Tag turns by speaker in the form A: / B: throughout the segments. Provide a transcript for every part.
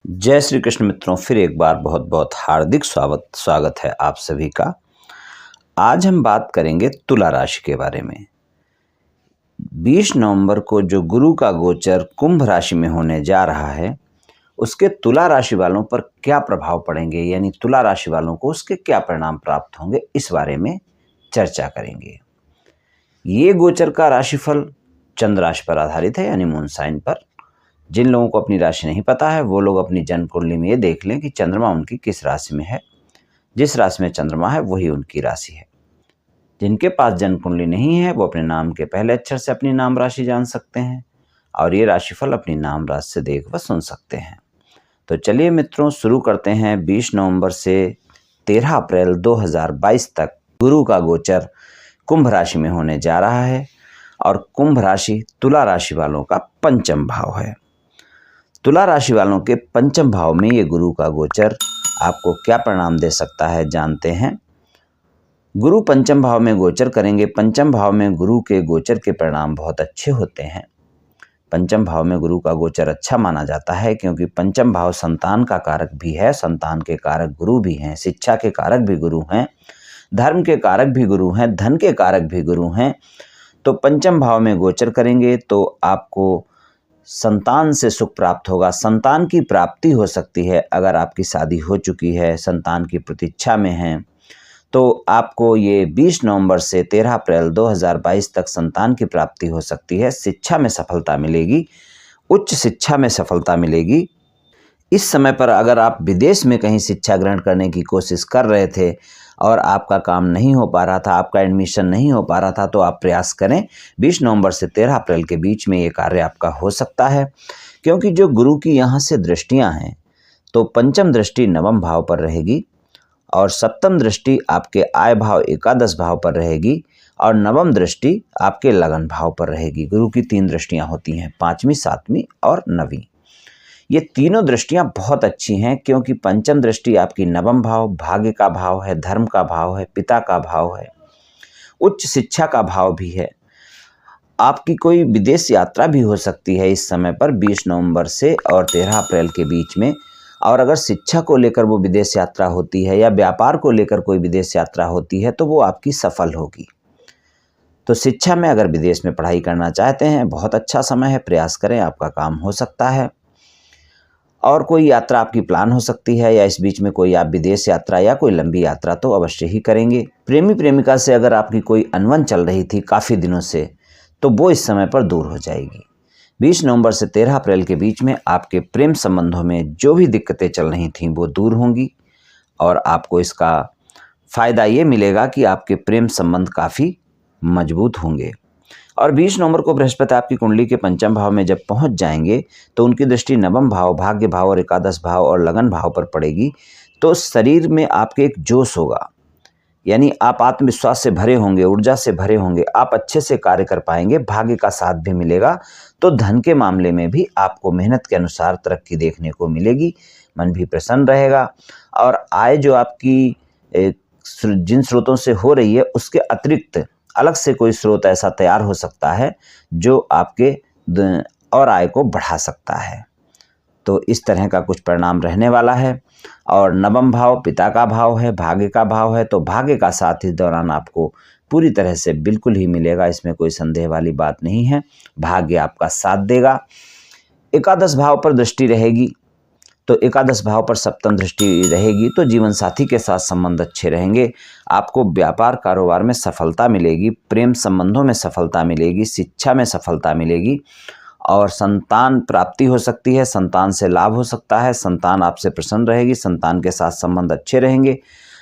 A: जय श्री कृष्ण मित्रों, फिर एक बार बहुत बहुत हार्दिक स्वागत है आप सभी का। आज हम बात करेंगे तुला राशि के बारे में। 20 नवंबर को जो गुरु का गोचर कुंभ राशि में होने जा रहा है, उसके तुला राशि वालों पर क्या प्रभाव पड़ेंगे, यानी तुला राशि वालों को उसके क्या परिणाम प्राप्त होंगे, इस बारे में चर्चा करेंगे। ये गोचर का राशिफल चंद्र राशि पर आधारित है, यानी मून साइन पर। जिन लोगों को अपनी राशि नहीं पता है वो लोग अपनी जन्म कुंडली में ये देख लें कि चंद्रमा उनकी किस राशि में है। जिस राशि में चंद्रमा है वही उनकी राशि है। जिनके पास जन्म कुंडली नहीं है वो अपने नाम के पहले अक्षर से अपनी नाम राशि जान सकते हैं और ये राशिफल अपनी नाम राशि से देख व सुन सकते हैं। तो चलिए मित्रों, शुरू करते हैं। 20 नवंबर से 13 अप्रैल 2022 तक गुरु का गोचर कुंभ राशि में होने जा रहा है और कुंभ राशि तुला राशि वालों का पंचम भाव है। तुला राशि वालों के पंचम भाव में ये गुरु का गोचर आपको क्या परिणाम दे सकता है, जानते हैं। गुरु पंचम भाव में गोचर करेंगे। पंचम भाव में गुरु के गोचर के परिणाम बहुत अच्छे होते हैं। पंचम भाव में गुरु का गोचर अच्छा माना जाता है क्योंकि पंचम भाव संतान का कारक भी है, संतान के कारक गुरु भी हैं, शिक्षा के कारक भी गुरु हैं, धर्म के कारक भी गुरु हैं, धन के कारक भी गुरु हैं। तो पंचम भाव में गोचर करेंगे तो आपको संतान से सुख प्राप्त होगा। संतान की प्राप्ति हो सकती है। अगर आपकी शादी हो चुकी है, संतान की प्रतीक्षा में है, तो आपको ये 20 नवंबर से 13 अप्रैल 2022 तक संतान की प्राप्ति हो सकती है। शिक्षा में सफलता मिलेगी, उच्च शिक्षा में सफलता मिलेगी। इस समय पर अगर आप विदेश में कहीं शिक्षा ग्रहण करने की कोशिश कर रहे थे और आपका काम नहीं हो पा रहा था, आपका एडमिशन नहीं हो पा रहा था, तो आप प्रयास करें। 20 नवंबर से 13 अप्रैल के बीच में ये कार्य आपका हो सकता है क्योंकि जो गुरु की यहाँ से दृष्टियाँ हैं, तो पंचम दृष्टि नवम भाव पर रहेगी और सप्तम दृष्टि आपके आय भाव एकादश भाव पर रहेगी और नवम दृष्टि आपके लगन भाव पर रहेगी। गुरु की 3 दृष्टियाँ होती हैं, 5वीं, 7वीं और 9वीं। ये तीनों दृष्टियां बहुत अच्छी हैं क्योंकि पंचम दृष्टि आपकी नवम भाव, भाग्य का भाव है, धर्म का भाव है, पिता का भाव है, उच्च शिक्षा का भाव भी है। आपकी कोई विदेश यात्रा भी हो सकती है इस समय पर 20 नवंबर से और 13 अप्रैल के बीच में। और अगर शिक्षा को लेकर वो विदेश यात्रा होती है या व्यापार को लेकर कोई विदेश यात्रा होती है तो वो आपकी सफल होगी। तो शिक्षा में अगर विदेश में पढ़ाई करना चाहते हैं, बहुत अच्छा समय है, प्रयास करें, आपका काम हो सकता है। और कोई यात्रा आपकी प्लान हो सकती है या इस बीच में कोई आप विदेश यात्रा या कोई लंबी यात्रा तो अवश्य ही करेंगे। प्रेमी प्रेमिका से अगर आपकी कोई अनबन चल रही थी काफ़ी दिनों से, तो वो इस समय पर दूर हो जाएगी। 20 नवंबर से 13 अप्रैल के बीच में आपके प्रेम संबंधों में जो भी दिक्कतें चल रही थीं वो दूर होंगी और आपको इसका फ़ायदा ये मिलेगा कि आपके प्रेम संबंध काफ़ी मजबूत होंगे। और 20 नवंबर को बृहस्पति आपकी कुंडली के पंचम भाव में जब पहुंच जाएंगे तो उनकी दृष्टि नवम भाव, भाग्य भाव और एकादश भाव और लगन भाव पर पड़ेगी। तो शरीर में आपके एक जोश होगा, यानी आप आत्मविश्वास से भरे होंगे, ऊर्जा से भरे होंगे, आप अच्छे से कार्य कर पाएंगे, भाग्य का साथ भी मिलेगा। तो धन के मामले में भी आपको मेहनत के अनुसार तरक्की देखने को मिलेगी, मन भी प्रसन्न रहेगा और आय जो आपकी जिन स्रोतों से हो रही है उसके अतिरिक्त अलग से कोई स्रोत ऐसा तैयार हो सकता है जो आपके और आय को बढ़ा सकता है। तो इस तरह का कुछ परिणाम रहने वाला है। और नवम भाव पिता का भाव है, भाग्य का भाव है, तो भाग्य का साथ इस दौरान आपको पूरी तरह से बिल्कुल ही मिलेगा, इसमें कोई संदेह वाली बात नहीं है। भाग्य आपका साथ देगा। एकादश भाव पर दृष्टि रहेगी, तो एकादश भाव पर सप्तम दृष्टि रहेगी, तो जीवन साथी के साथ संबंध अच्छे रहेंगे। आपको व्यापार कारोबार में सफलता मिलेगी, प्रेम संबंधों में सफलता मिलेगी, शिक्षा में सफलता मिलेगी और संतान प्राप्ति हो सकती है, संतान से लाभ हो सकता है, संतान आपसे प्रसन्न रहेगी, संतान के साथ संबंध अच्छे रहेंगे।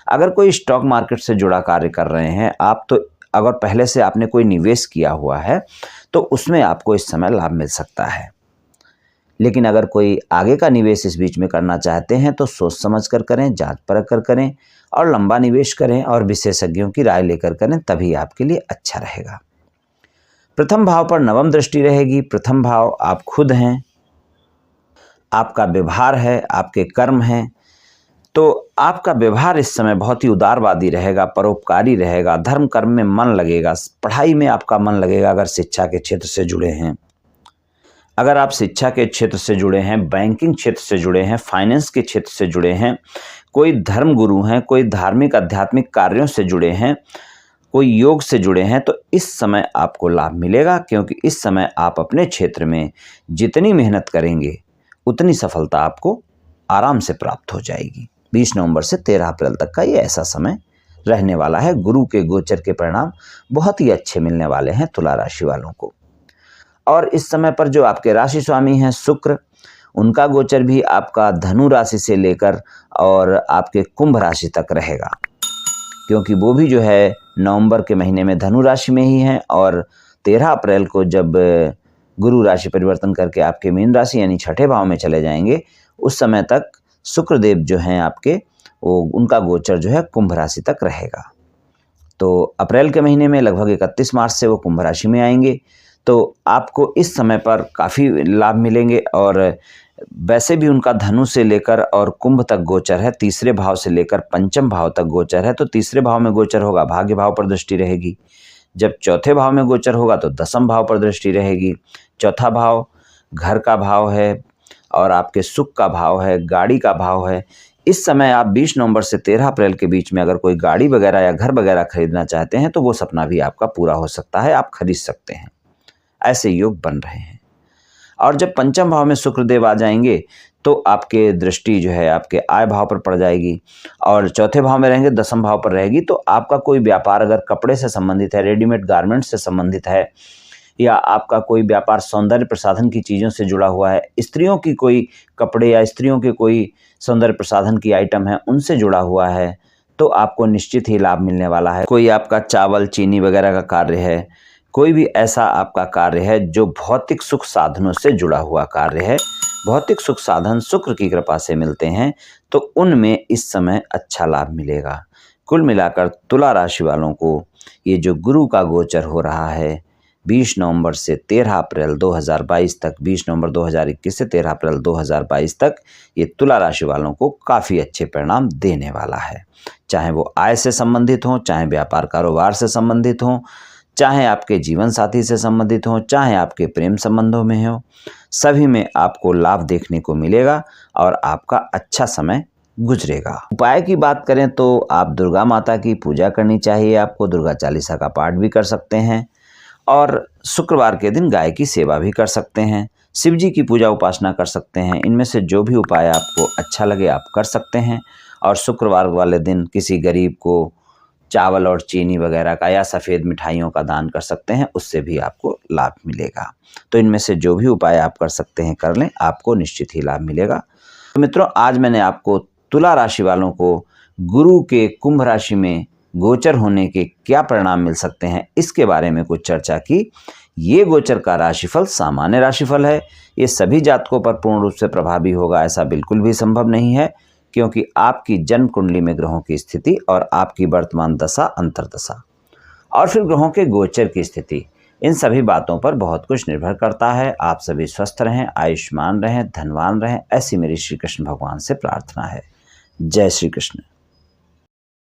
A: अगर कोई स्टॉक मार्केट से जुड़ा कार्य कर रहे हैं आप, तो अगर पहले से आपने कोई निवेश किया हुआ है तो उसमें आपको इस समय लाभ मिल सकता है। लेकिन अगर कोई आगे का निवेश इस बीच में करना चाहते हैं तो सोच समझ कर करें, जांच परख कर करें और लंबा निवेश करें और विशेषज्ञों की राय लेकर करें, तभी आपके लिए अच्छा रहेगा। प्रथम भाव पर नवम दृष्टि रहेगी। प्रथम भाव आप खुद हैं, आपका व्यवहार है, आपके कर्म हैं, तो आपका व्यवहार इस समय बहुत ही उदारवादी रहेगा, परोपकारी रहेगा, धर्म कर्म में मन लगेगा, पढ़ाई में आपका मन लगेगा अगर शिक्षा के क्षेत्र से जुड़े हैं। अगर आप शिक्षा के क्षेत्र से जुड़े हैं, बैंकिंग क्षेत्र से जुड़े हैं, फाइनेंस के क्षेत्र से जुड़े हैं, कोई धर्म गुरु हैं, कोई धार्मिक आध्यात्मिक कार्यों से जुड़े हैं, कोई योग से जुड़े हैं, तो इस समय आपको लाभ मिलेगा, क्योंकि इस समय आप अपने क्षेत्र में जितनी मेहनत करेंगे उतनी सफलता आपको आराम से प्राप्त हो जाएगी। 20 नवंबर से 13 अप्रैल तक का ये ऐसा समय रहने वाला है। गुरु के गोचर के परिणाम बहुत ही अच्छे मिलने वाले हैं तुला राशि वालों को। और इस समय पर जो आपके राशि स्वामी हैं शुक्र, उनका गोचर भी आपका धनु राशि से लेकर और आपके कुंभ राशि तक रहेगा, क्योंकि वो भी जो है नवंबर के महीने में धनु राशि में ही हैं, और 13 अप्रैल को जब गुरु राशि परिवर्तन करके आपके मीन राशि यानी छठे भाव में चले जाएंगे, उस समय तक शुक्रदेव जो हैं आपके, वो उनका गोचर जो है कुंभ राशि तक रहेगा। तो अप्रैल के महीने में लगभग 31 मार्च से वो कुंभ राशि में आएंगे, तो आपको इस समय पर काफ़ी लाभ मिलेंगे। और वैसे भी उनका धनु से लेकर और कुंभ तक गोचर है, तीसरे भाव से लेकर पंचम भाव तक गोचर है। तो तीसरे भाव में गोचर होगा, भाग्य भाव पर दृष्टि रहेगी। जब चौथे भाव में गोचर होगा तो दसम भाव पर दृष्टि रहेगी। चौथा भाव घर का भाव है और आपके सुख का भाव है, गाड़ी का भाव है। इस समय आप 20 नवंबर से 13 अप्रैल के बीच में अगर कोई गाड़ी वगैरह या घर वगैरह खरीदना चाहते हैं तो वो सपना भी आपका पूरा हो सकता है, आप खरीद सकते हैं। ऐसे योग बन रहे हैं। और जब पंचम भाव में शुक्रदेव आ जाएंगे तो आपके दृष्टि जो है आपके आय भाव पर पड़ जाएगी, और चौथे भाव में रहेंगे, दसम भाव पर रहेगी। तो आपका कोई व्यापार अगर कपड़े से संबंधित है, रेडीमेड गारमेंट से संबंधित है, या आपका कोई व्यापार सौंदर्य प्रसाधन की चीज़ों से जुड़ा हुआ है, स्त्रियों की कोई कपड़े या स्त्रियों के कोई सौंदर्य प्रसाधन की आइटम है उनसे जुड़ा हुआ है, तो आपको निश्चित ही लाभ मिलने वाला है। कोई आपका चावल चीनी वगैरह का कार्य है, कोई भी ऐसा आपका कार्य है जो भौतिक सुख साधनों से जुड़ा हुआ कार्य है, भौतिक सुख साधन शुक्र की कृपा से मिलते हैं, तो उनमें इस समय अच्छा लाभ मिलेगा। कुल मिलाकर तुला राशि वालों को ये जो गुरु का गोचर हो रहा है 20 नवंबर से 13 अप्रैल 2022 तक, 20 नवंबर 2021 से 13 अप्रैल 2022 तक, ये तुला राशि वालों को काफ़ी अच्छे परिणाम देने वाला है। चाहे वो आय से संबंधित हों, चाहे व्यापार कारोबार से संबंधित हों, चाहे आपके जीवन साथी से संबंधित हों, चाहे आपके प्रेम संबंधों में हो, सभी में आपको लाभ देखने को मिलेगा और आपका अच्छा समय गुजरेगा। उपाय की बात करें तो आप दुर्गा माता की पूजा करनी चाहिए, आपको दुर्गा चालीसा का पाठ भी कर सकते हैं, और शुक्रवार के दिन गाय की सेवा भी कर सकते हैं, शिव जी की पूजा उपासना कर सकते हैं। इनमें से जो भी उपाय आपको अच्छा लगे आप कर सकते हैं। और शुक्रवार वाले दिन किसी गरीब को चावल और चीनी वगैरह का या सफ़ेद मिठाइयों का दान कर सकते हैं, उससे भी आपको लाभ मिलेगा। तो इनमें से जो भी उपाय आप कर सकते हैं कर लें, आपको निश्चित ही लाभ मिलेगा। तो मित्रों, आज मैंने आपको तुला राशि वालों को गुरु के कुंभ राशि में गोचर होने के क्या परिणाम मिल सकते हैं इसके बारे में कुछ चर्चा की। ये गोचर का राशिफल सामान्य राशिफल है, ये सभी जातकों पर पूर्ण रूप से प्रभावी होगा ऐसा बिल्कुल भी संभव नहीं है, क्योंकि आपकी जन्म कुंडली में ग्रहों की स्थिति और आपकी वर्तमान दशा, अंतर्दशा और फिर ग्रहों के गोचर की स्थिति, इन सभी बातों पर बहुत कुछ निर्भर करता है। आप सभी स्वस्थ रहें, आयुष्मान रहें, धनवान रहें, ऐसी मेरी श्री कृष्ण भगवान से प्रार्थना है। जय श्री कृष्ण।